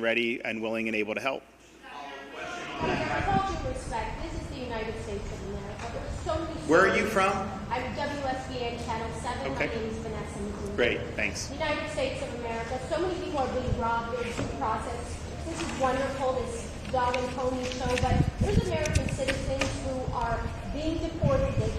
and ready and willing and able to help. With all due respect, this is the United States of America. There's so many. Where are you from? I'm WSBN Channel 7. Okay. My name is Vanessa McGee. Great, thanks. United States of America. So many people are being robbed. There's due process. This is wonderful, this dog and pony show, but there's American citizens who are being deported. They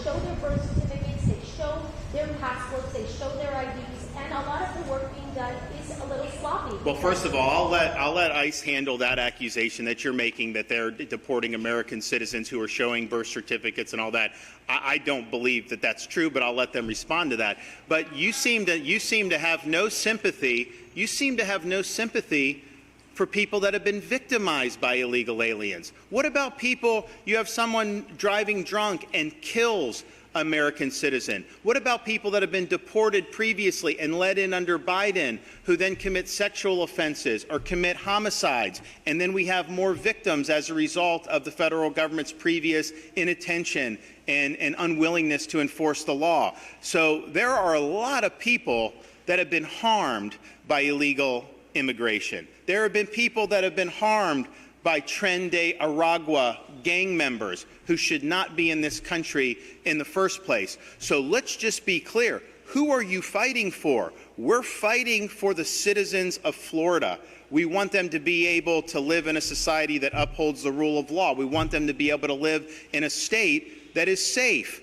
show their birth certificates, they show their passports, they show their IDs, and a lot of the work being done is a little sloppy. Well, first of all, I'll let ICE handle that accusation that you're making, that they're deporting American citizens who are showing birth certificates and all that. I don't believe that that's true, but I'll let them respond to that. But you seem to have no sympathy. You seem to have no sympathy for people that have been victimized by illegal aliens. What about people, you have someone driving drunk and kills American citizen? What about people that have been deported previously and let in under Biden, who then commit sexual offenses or commit homicides? And then we have more victims as a result of the federal government's previous inattention and unwillingness to enforce the law. So there are a lot of people that have been harmed by illegal immigration. There have been people that have been harmed by Tren de Aragua gang members who should not be in this country in the first place. So let's just be clear. Who are you fighting for? We're fighting for the citizens of Florida. We want them to be able to live in a society that upholds the rule of law. We want them to be able to live in a state that is safe.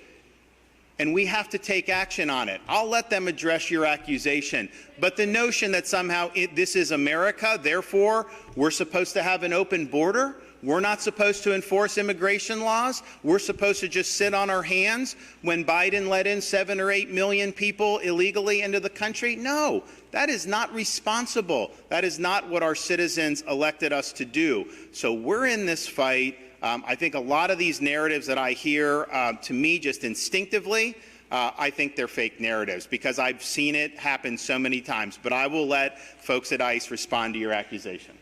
And we have to take action on it. I'll let them address your accusation. But the notion that somehow this is America, therefore we're supposed to have an open border, we're not supposed to enforce immigration laws, we're supposed to just sit on our hands when Biden let in 7 or 8 million people illegally into the country? No, that is not responsible. That is not what our citizens elected us to do. So we're in this fight. I think a lot of these narratives that I hear, to me, just instinctively, I think they're fake narratives because I've seen it happen so many times. But I will let folks at ICE respond to your accusation.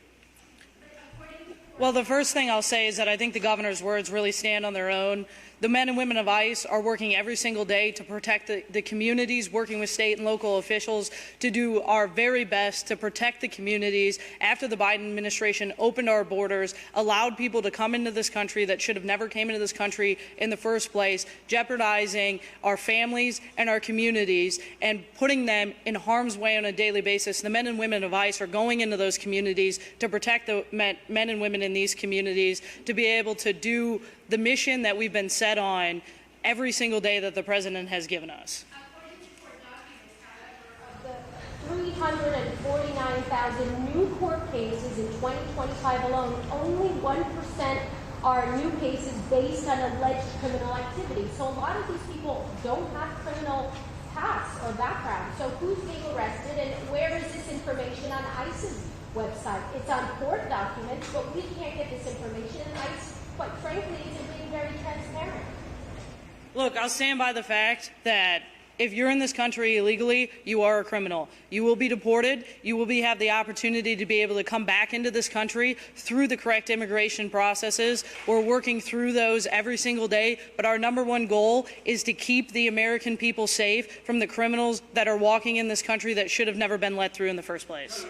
Well, the first thing I'll say is that I think the governor's words really stand on their own. The men and women of ICE are working every single day to protect the communities, working with state and local officials to do our very best to protect the communities after the Biden administration opened our borders, allowed people to come into this country that should have never came into this country in the first place, jeopardizing our families and our communities and putting them in harm's way on a daily basis. The men and women of ICE are going into those communities to protect the men and women in these communities, to be able to do the mission that we've been set on every single day that the president has given us. According to court documents, however, of the 349,000 new court cases in 2025 alone, only 1% are new cases based on alleged criminal activity. So a lot of these people don't have criminal past or background. So who's being arrested and where is this information on ICE's website? It's on court documents, but we can't get this information, and ICE, quite frankly, isn't being very transparent. Look, I'll stand by the fact that if you're in this country illegally, you are a criminal. You will be deported. You will have the opportunity to be able to come back into this country through the correct immigration processes. We're working through those every single day, but our #1 goal is to keep the American people safe from the criminals that are walking in this country that should have never been let through in the first place.